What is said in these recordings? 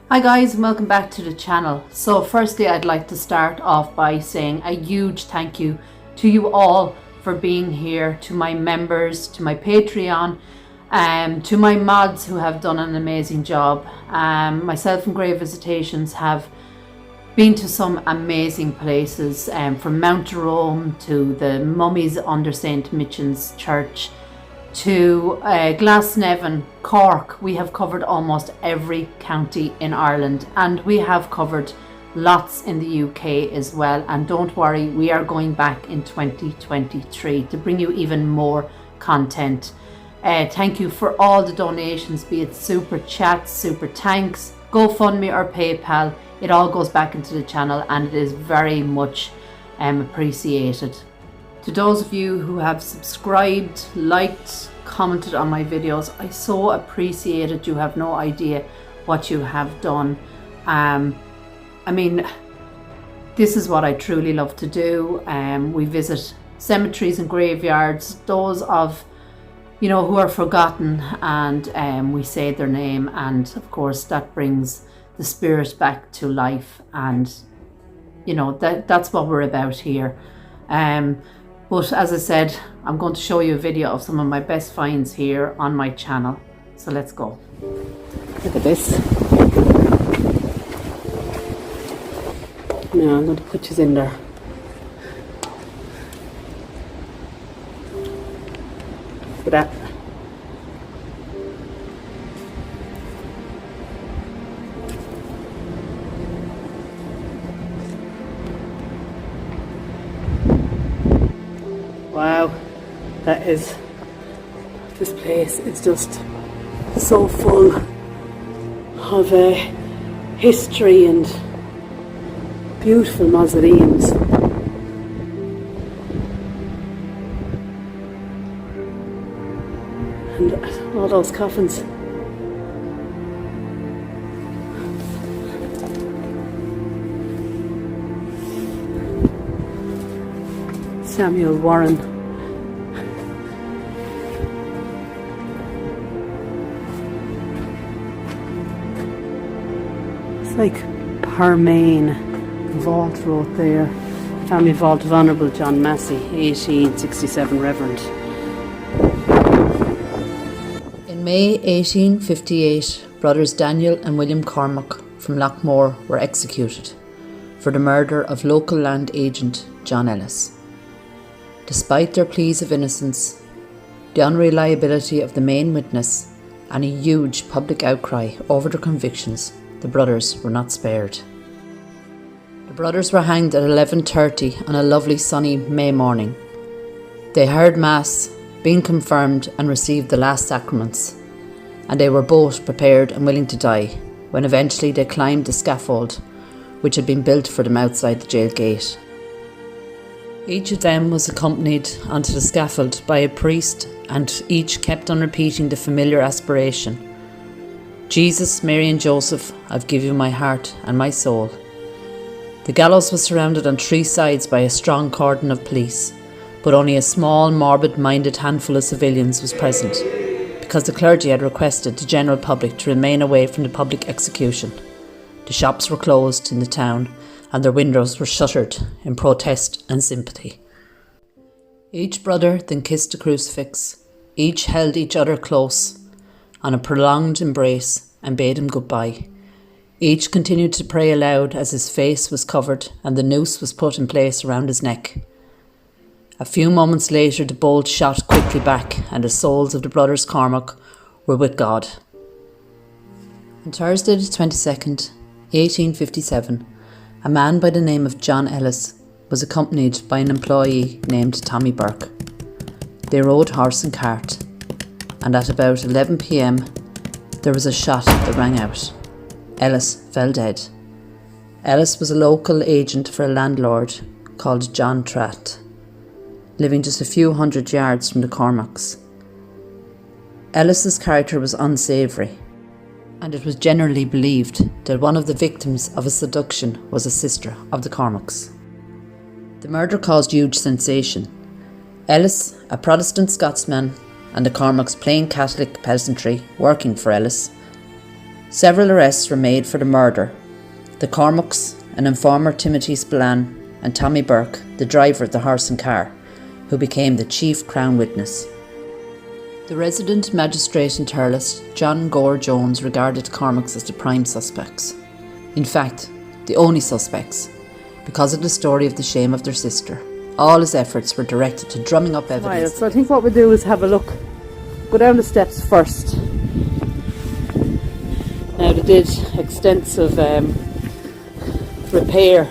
Hi guys, and welcome back to the channel. So firstly, I'd like to start off by saying a huge thank you to you all for being here, to my members, to my Patreon, to my mods who have done an amazing job. Myself and Grave Visitations have been to some amazing places, from Mount Jerome to the mummies under St. Michan's Church, to Glasnevin, Cork. We have covered almost every county in Ireland, and we have covered lots in the UK as well. And don't worry, we are going back in 2023 to bring you even more content. Thank you for all the donations, be it super chats, super thanks, GoFundMe or PayPal. It all goes back into the channel and it is very much appreciated. To those of you who have subscribed, liked, commented on my videos, I so appreciate it. You have no idea what you have done. I mean, this is what I truly love to do. We visit cemeteries and graveyards, those of, you know, who are forgotten, and we say their name, and of course that brings the spirit back to life, and you know, that's what we're about here. But as I said, I'm going to show you a video of some of my best finds here on my channel. So let's go. Look at this. Now I'm going to put you in there. Look at that. Wow, this place is just so full of history and beautiful mausoleums. And all those coffins. Samuel Warren. It's like Parmain vault wrote there. Family vault of Honourable John Massey, 1867 Reverend. In May 1858, brothers Daniel and William Cormac from Lochmore were executed for the murder of local land agent John Ellis. Despite their pleas of innocence, the unreliability of the main witness, and a huge public outcry over their convictions, the brothers were not spared. The brothers were hanged at 11:30 on a lovely sunny May morning. They heard Mass, been confirmed and received the last sacraments, and they were both prepared and willing to die when eventually they climbed the scaffold which had been built for them outside the jail gate. Each of them was accompanied onto the scaffold by a priest, and each kept on repeating the familiar aspiration: Jesus, Mary and Joseph, I've given you my heart and my soul. The gallows was surrounded on three sides by a strong cordon of police, but only a small, morbid-minded handful of civilians was present, because the clergy had requested the general public to remain away from the public execution. The shops were closed in the town, and their windows were shuttered in protest and sympathy. Each brother then kissed the crucifix. Each held each other close on a prolonged embrace and bade him goodbye. Each continued to pray aloud as his face was covered and the noose was put in place around his neck. A few moments later, the bolt shot quickly back, and the souls of the brothers Cormac were with God. On Thursday the 22nd, 1857, a man by the name of John Ellis was accompanied by an employee named Tommy Burke. They rode horse and cart, and at about 11 p.m. there was a shot that rang out. Ellis fell dead. Ellis was a local agent for a landlord called John Tratt, living just a few hundred yards from the Cormacs. Ellis's character was unsavoury, and it was generally believed that one of the victims of a seduction was a sister of the Cormacs. The murder caused huge sensation. Ellis, a Protestant Scotsman, and the Cormacs plain Catholic peasantry working for Ellis, Several arrests were made for the murder. The Cormac's, an informer Timothy Spillane, and Tommy Burke, the driver of the horse and car, who became the chief Crown witness. The resident magistrate in Thurles, John Gore Jones, regarded the Cormac's as the prime suspects. In fact, the only suspects, because of the story of the shame of their sister. All his efforts were directed to drumming up evidence. Right, so I think what we'll do is have a look. Go down the steps first. Now they did extensive repair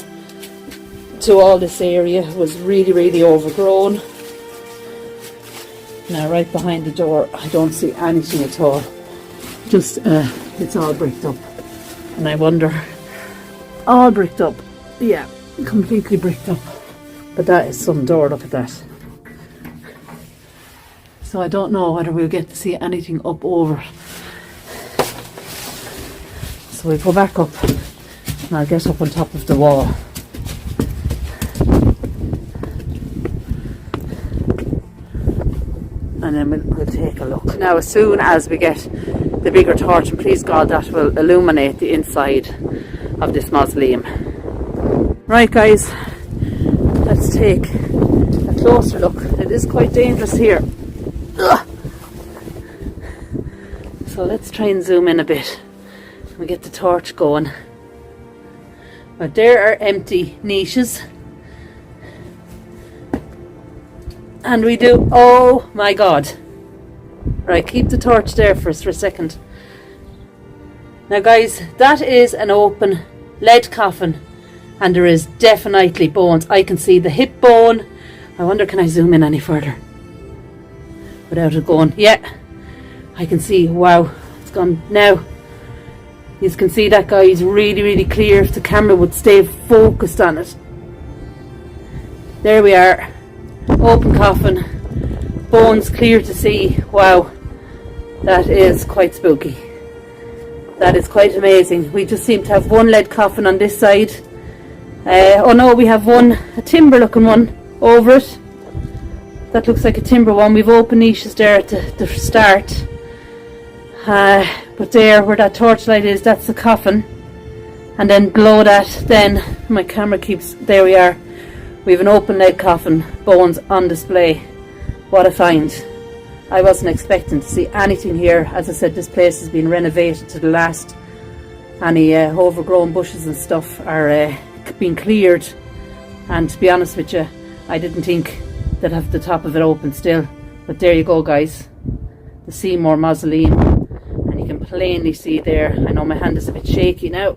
to all this area. It was really overgrown. Now right behind the door I don't see anything at all. Just it's all bricked up. And I wonder, all bricked up. Yeah, completely bricked up. But that is some door, look at that. So I don't know whether we'll get to see anything up over. So we'll go back up and I'll get up on top of the wall. And then we'll take a look. Now as soon as we get the bigger torch, and please God that will illuminate the inside of this mausoleum. Right guys, let's take a closer look. It is quite dangerous here. Ugh. So let's try and zoom in a bit. We get the torch going. Now there are empty niches. And we do, oh my God. Right, keep the torch there for us for a second. Now guys, that is an open lead coffin. And there is definitely bones. I can see the hip bone. I wonder, can I zoom in any further? Without it going, yeah. I can see, wow, it's gone now. You can see that guy is really clear. If the camera would stay focused on it. There we are. Open coffin. Bones clear to see. Wow. That is quite spooky. That is quite amazing. We just seem to have one lead coffin on this side. Oh no, we have a timber looking one over it. That looks like a timber one. We've open niches there at the start. But there where that torchlight is, that's the coffin. And then below that, then my camera keeps, there we are. We have an open lead coffin, bones on display. What a find. I wasn't expecting to see anything here. As I said, this place has been renovated to the last. Any overgrown bushes and stuff are being cleared. And to be honest with you, I didn't think they'd have the top of it open still. But there you go guys, the Seymour Mausoleum. And you can plainly see there, I know my hand is a bit shaky now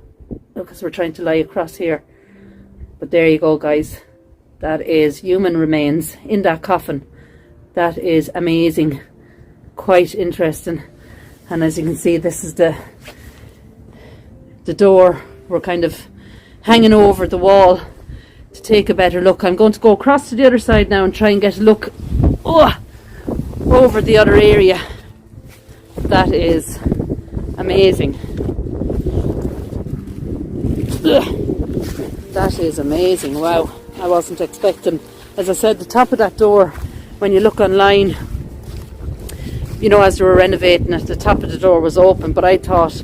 because we're trying to lie across here. But there you go guys. That is human remains in that coffin. That is amazing. Quite interesting. And as you can see, this is the door. We're kind of hanging over the wall to take a better look. I'm going to go across to the other side now and try and get a look over the other area. That is amazing. That is amazing. Wow. I wasn't expecting, as I said, the top of that door, when you look online, you know, as they were renovating it, the top of the door was open, but I thought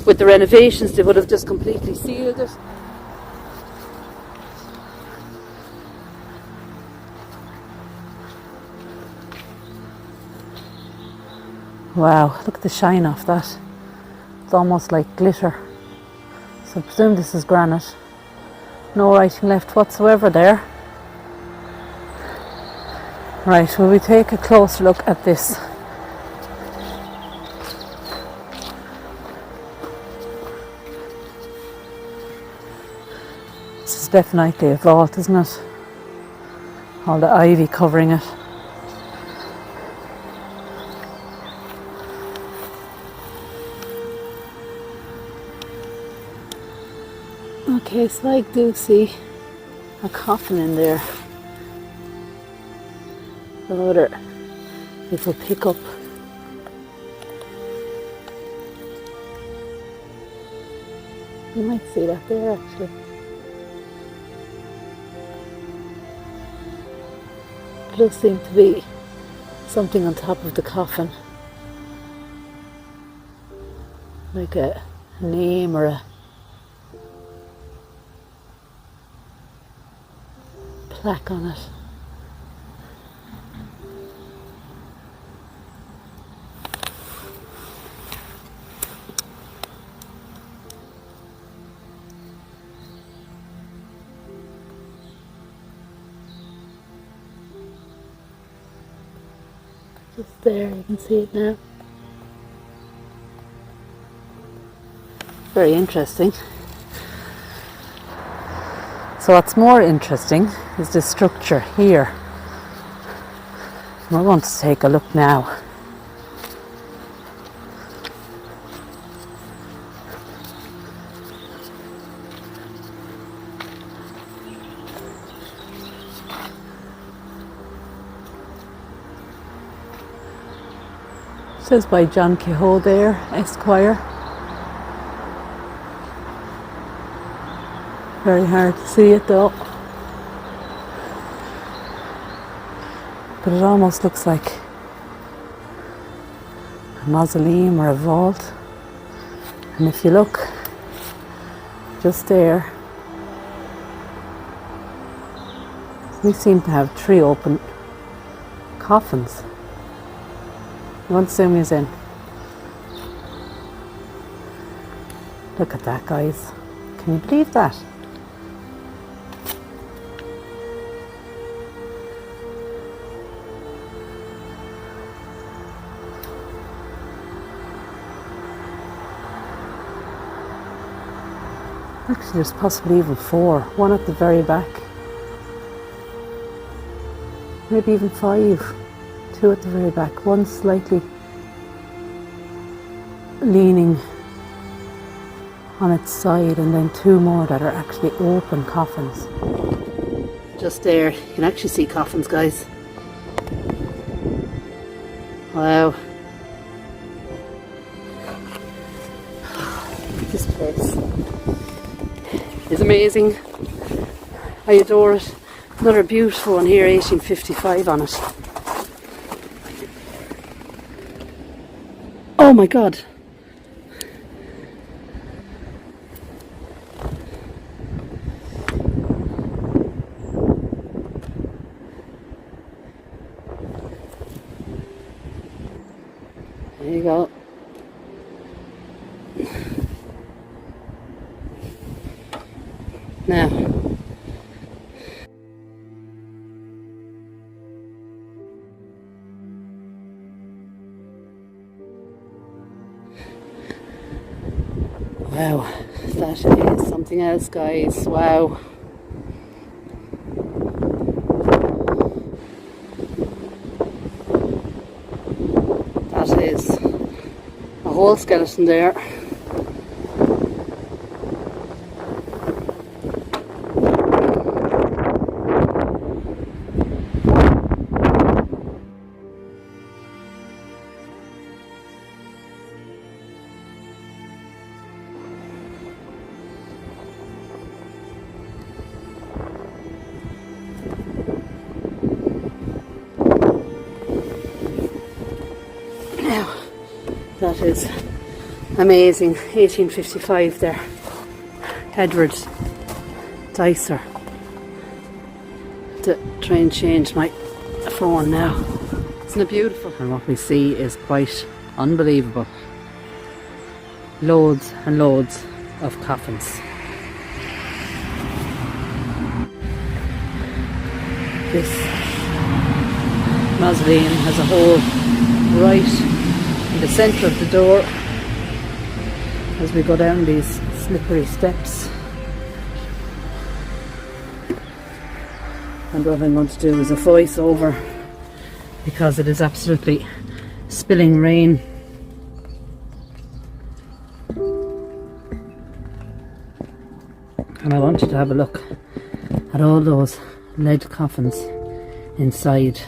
with the renovations they would have just completely sealed it. Wow, look at the shine off that. It's almost like glitter. So I presume this is granite. No writing left whatsoever there. Right, will we take a closer look at this? This is definitely a vault, isn't it? All the ivy covering it. Okay, so I do see a coffin in there. I wonder if we'll pick up. You might see that there actually. It does seem to be something on top of the coffin. like a name or a plaque on it. Just there, you can see it now. Very interesting. So what's more interesting is the structure here. We're going to take a look now. It says by John Quixote there, Esquire. Very hard to see it though. But it almost looks like a mausoleum or a vault. And if you look just there, we seem to have 3 open coffins. You want to zoom us in? Look at that, guys. Can you believe that? Actually, there's possibly even 4. One at the very back. Maybe even 5. 2 at the very back. One slightly leaning on its side, and then 2 more that are actually open coffins. Just there, you can actually see coffins, guys. Wow. This place is amazing. I adore it. Another beautiful one here, 1855 on it. Oh my God. There you go. Now, wow, that is something else, guys. Wow. That is a whole skeleton there. That is amazing. 1855 there. Edward Dicer. To try and change my phone now. Isn't it beautiful? And what we see is quite unbelievable. Loads and loads of coffins. This mausoleum has a hole right in the centre of the door as we go down these slippery steps. And what I'm going to do is a voice over because it is absolutely spilling rain. And I want you to have a look at all those lead coffins inside.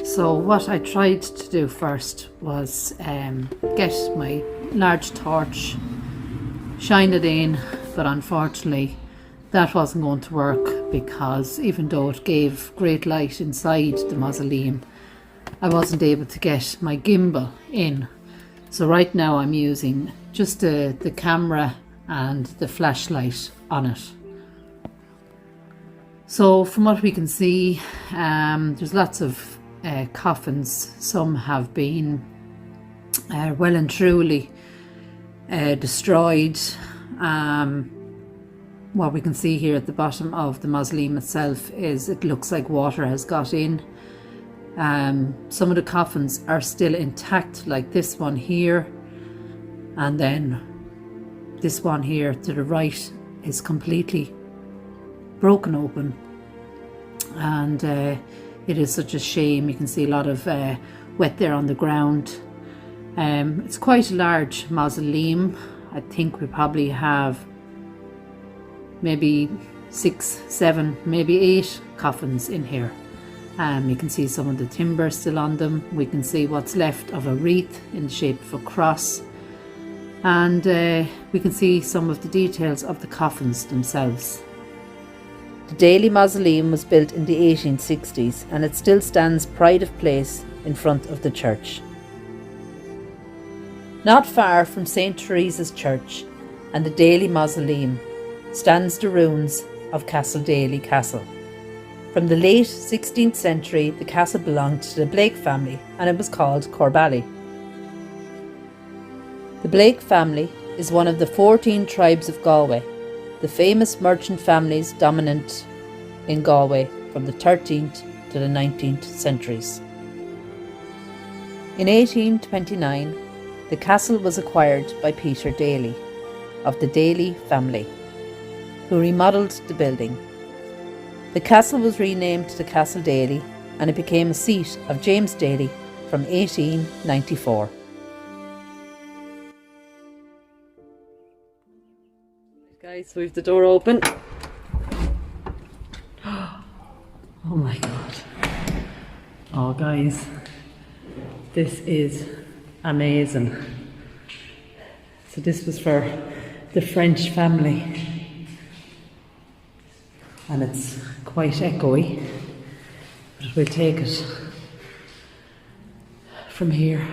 So what I tried to do first was get my large torch, shine it in, but unfortunately that wasn't going to work because even though it gave great light inside the mausoleum, I wasn't able to get my gimbal in. So right now I'm using just the camera and the flashlight on it. So from what we can see, there's lots of coffins. Some have been well and truly destroyed. What we can see here at the bottom of the mausoleum itself is it looks like water has got in. Some of the coffins are still intact, like this one here, and then this one here to the right is completely broken open, and it is such a shame. You can see a lot of wet there on the ground. It's quite a large mausoleum. I think we probably have maybe 6, 7, maybe 8 coffins in here. You can see some of the timber still on them. We can see what's left of a wreath in the shape of a cross, and we can see some of the details of the coffins themselves. The Daly Mausoleum was built in the 1860s and it still stands pride of place in front of the church. Not far from St. Teresa's Church and the Daly Mausoleum stands the ruins of Castle Daly Castle. From the late 16th century, the castle belonged to the Blake family and it was called Corbally. The Blake family is one of the 14 tribes of Galway, the famous merchant families dominant in Galway from the 13th to the 19th centuries. In 1829, the castle was acquired by Peter Daly of the Daly family, who remodelled the building. The castle was renamed to Castle Daly and it became a seat of James Daly from 1894. Guys, so we've the door open. Oh my god. Oh guys, this is amazing. So this was for the French family and it's quite echoey, but we'll take it from here.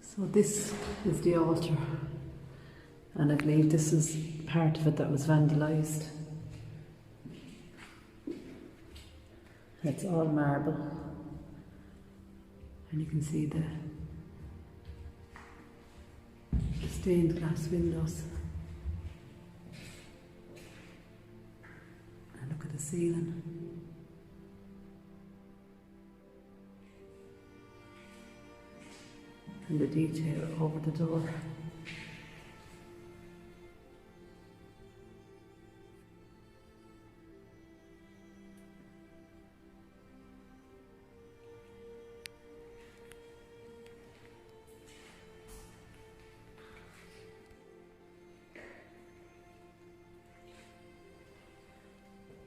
So this is the altar, and I believe this is part of it that was vandalised. It's all marble, and you can see the stained glass windows. And look at the ceiling. And the detail over the door.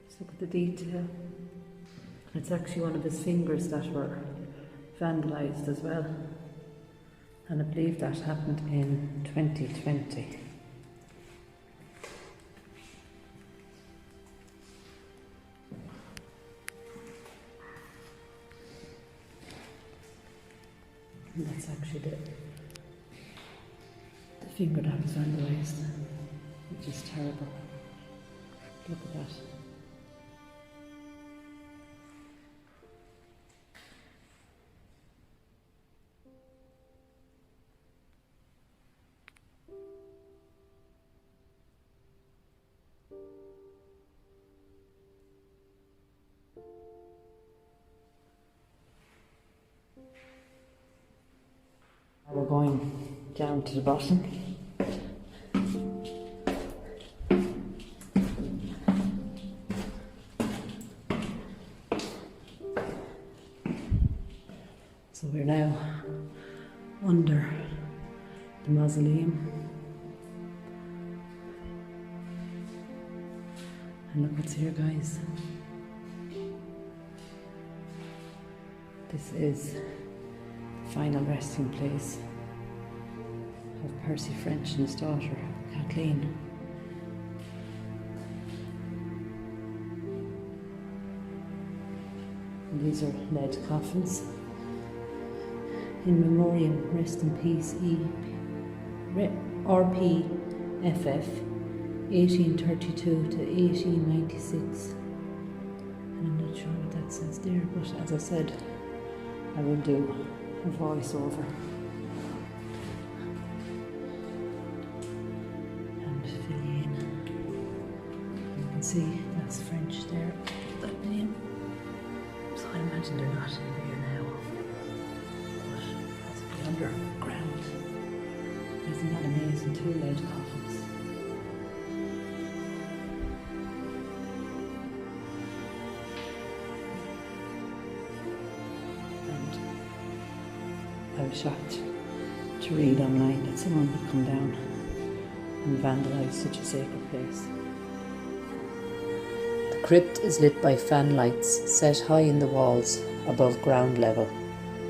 Just look at the detail. It's actually one of his fingers that were vandalised as well. And I believe that happened in 2020. And that's actually the finger that was vandalised, which is terrible. Look at that. We're going down to the bottom. So we're now under the mausoleum. And look what's here, guys. This is final resting place of Percy French and his daughter, Kathleen. And these are lead coffins. In memoriam, rest in peace, RPFF, 1832 to 1896. And I'm not sure what that says there, but as I said, I will do a voiceover and fill you in. You can see that's French there, that name. So I imagine they're not in there now, but possibly underground. Isn't that amazing? 2 lead coffins. And I was shocked to read online that someone would come down and vandalise such a sacred place. The crypt is lit by fan lights set high in the walls above ground level.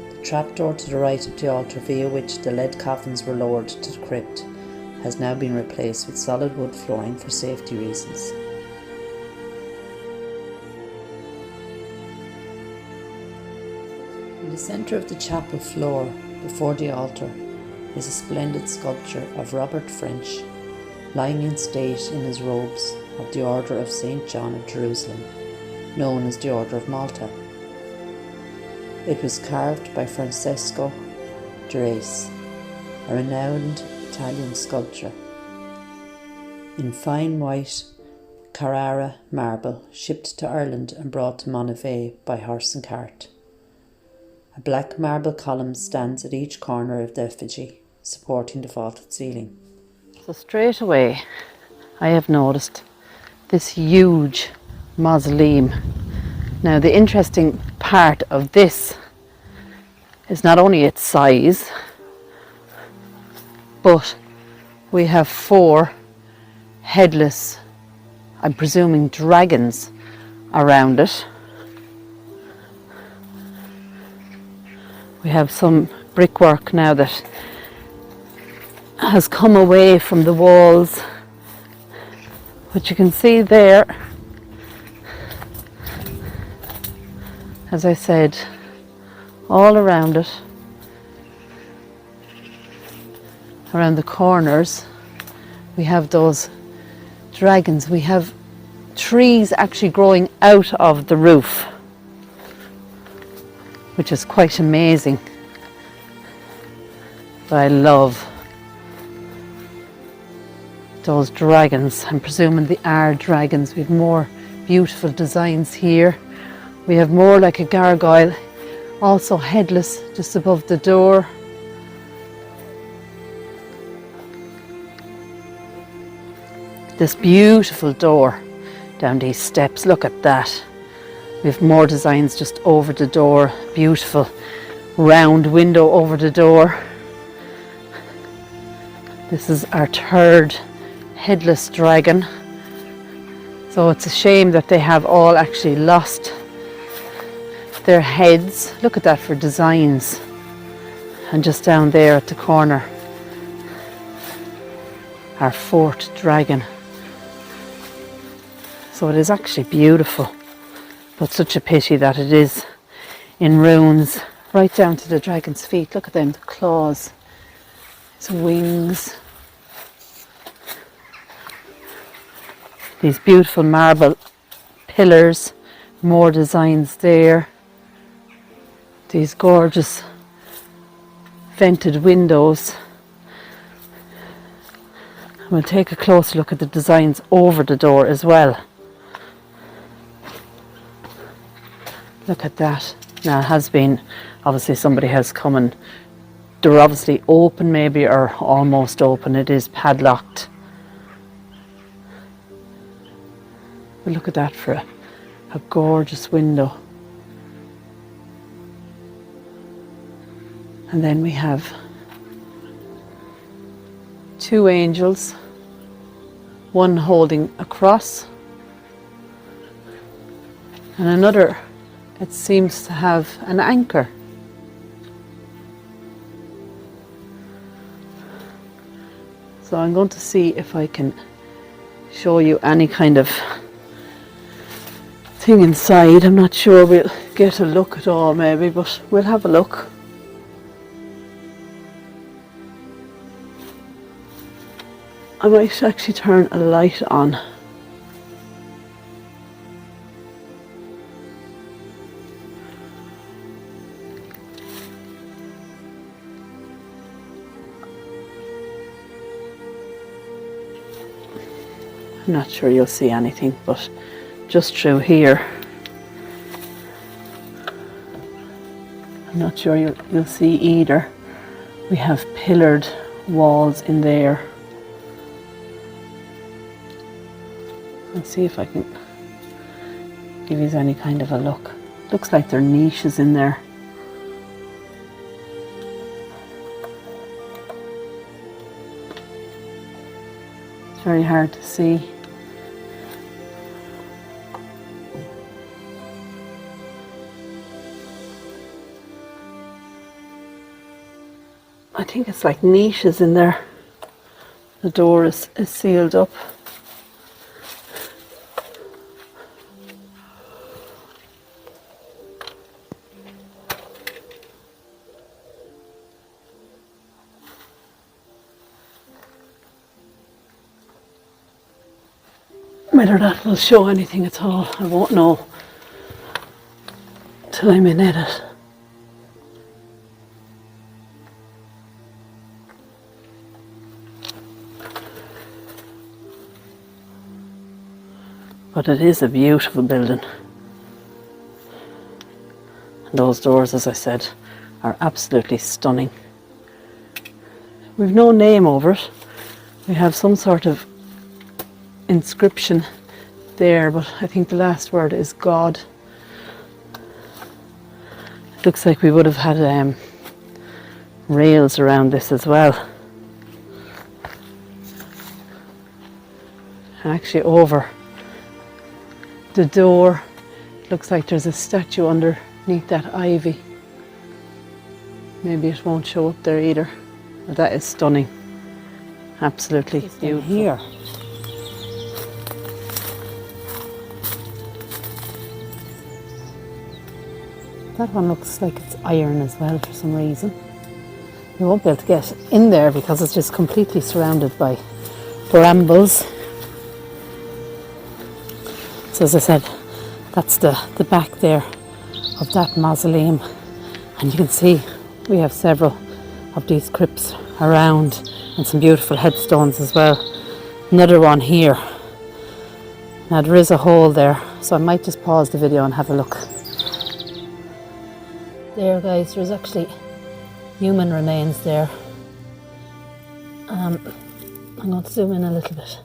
The trapdoor to the right of the altar via which the lead coffins were lowered to the crypt has now been replaced with solid wood flooring for safety reasons. In the centre of the chapel floor, before the altar, is a splendid sculpture of Robert French, lying in state in his robes of the Order of St. John of Jerusalem, known as the Order of Malta. It was carved by Francesco Dresi, a renowned Italian sculptor, in fine white Carrara marble, shipped to Ireland and brought to Monivea by horse and cart. A black marble column stands at each corner of the effigy, supporting the vaulted ceiling. So straight away, I have noticed this huge mausoleum. Now the interesting part of this is not only its size, but we have 4 headless, I'm presuming dragons, around it. We have some brickwork now that has come away from the walls, but you can see there, as I said, all around it, around the corners, we have those dragons. We have trees actually growing out of the roof, which is quite amazing. But I love those dragons. I'm presuming they are dragons. We have more beautiful designs here. We have more like a gargoyle, also headless, just above the door. This beautiful door down these steps, look at that. We have more designs just over the door, beautiful round window over the door. This is our 3rd headless dragon. So it's a shame that they have all actually lost their heads. Look at that for designs. And just down there at the corner, our 4th dragon. So it is actually beautiful, but such a pity that it is in ruins, right down to the dragon's feet. Look at them, the claws, his wings. These beautiful marble pillars, more designs there. These gorgeous vented windows. And we'll take a closer look at the designs over the door as well. Look at that. Now it has been, obviously somebody has come and they're obviously open maybe, or almost open. It is padlocked. But look at that for a gorgeous window. And then we have 2 angels, one holding a cross and another, it seems to have an anchor. So I'm going to see if I can show you any kind of thing inside. I'm not sure we'll get a look at all maybe, but we'll have a look. I might actually turn a light on. I'm not sure you'll see anything, but just through here, I'm not sure you'll see either. We have pillared walls in there. Let's see if I can give you any kind of a look. Looks like there are niches in there. It's very hard to see. I think it's like niches in there. The door is sealed up. Whether that will show anything at all, I won't know till I'm in it. But it is a beautiful building. And those doors, as I said, are absolutely stunning. We've no name over it. We have some sort of inscription there, but I think the last word is God. It looks like we would have had rails around this as well. And actually over the door, looks like there's a statue underneath that ivy. Maybe it won't show up there either, but that is stunning. Absolutely beautiful. Here. That one looks like it's iron as well for some reason. You won't be able to get in there because it's just completely surrounded by brambles. So as I said, that's the back there of that mausoleum. And you can see we have several of these crypts around and some beautiful headstones as well. Another one here. Now there is a hole there, so I might just pause the video and have a look. There guys, there's actually human remains there. I'm going to zoom in a little bit.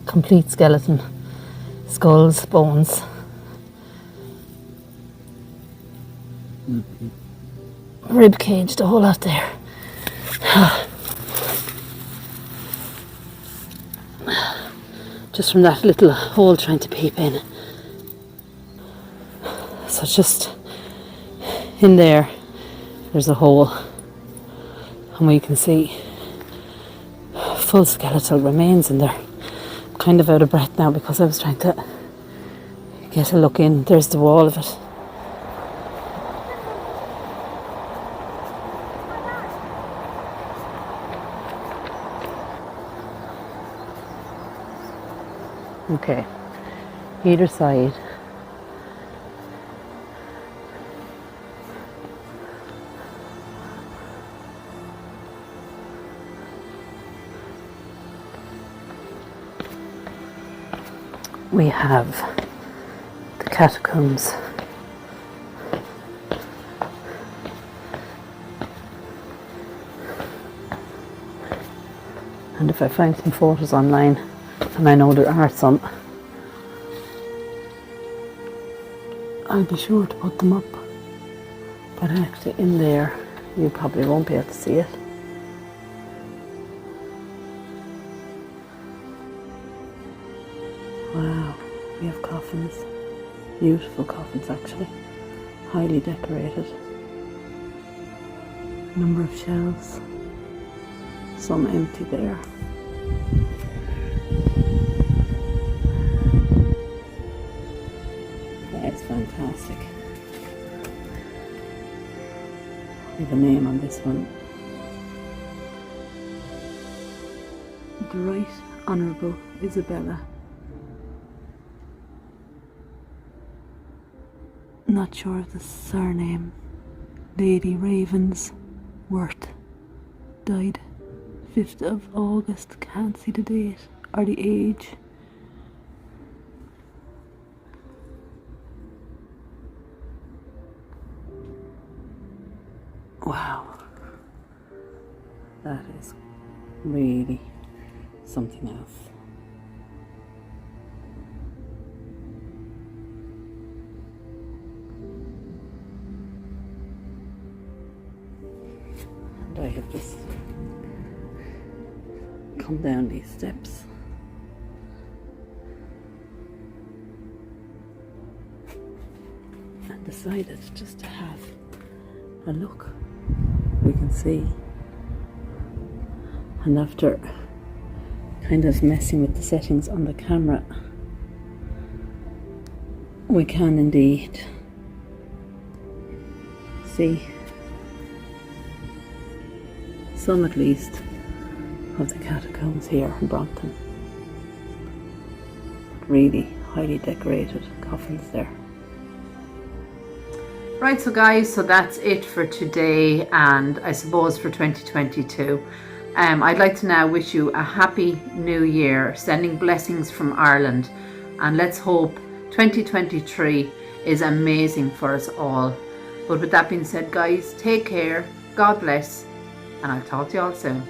Complete skeleton, skulls, bones. Rib cage, the whole lot there. Just from that little hole trying to peep in. So just in there, there's a hole, and we can see full skeletal remains in there. I'm kind of out of breath now because I was trying to get a look in. There's the wall of it. Okay, either side. We have the catacombs. And if I find some photos online, and I know there are some, I'll be sure to put them up. But actually in there, you probably won't be able to see it. Wow, we have coffins. Beautiful coffins actually. Highly decorated. Number of shelves. Some empty there. That's fantastic. We have a name on this one. The Right Honourable Isabella. Not sure of the surname. Lady Ravensworth. Died 5th of August. Can't see the date or the age. Wow. That is really something else. And I have just come down these steps. And decided just to have a look. We can see. And after kind of messing with the settings on the camera, we can indeed see some, at least, of the catacombs here in Brompton. Really highly decorated coffins there. Right, so guys, so that's it for today, and I suppose for 2022. I'd like to now wish you a happy new year, sending blessings from Ireland, and let's hope 2023 is amazing for us all. But with that being said, guys, take care, God bless, and I'll talk to you all soon.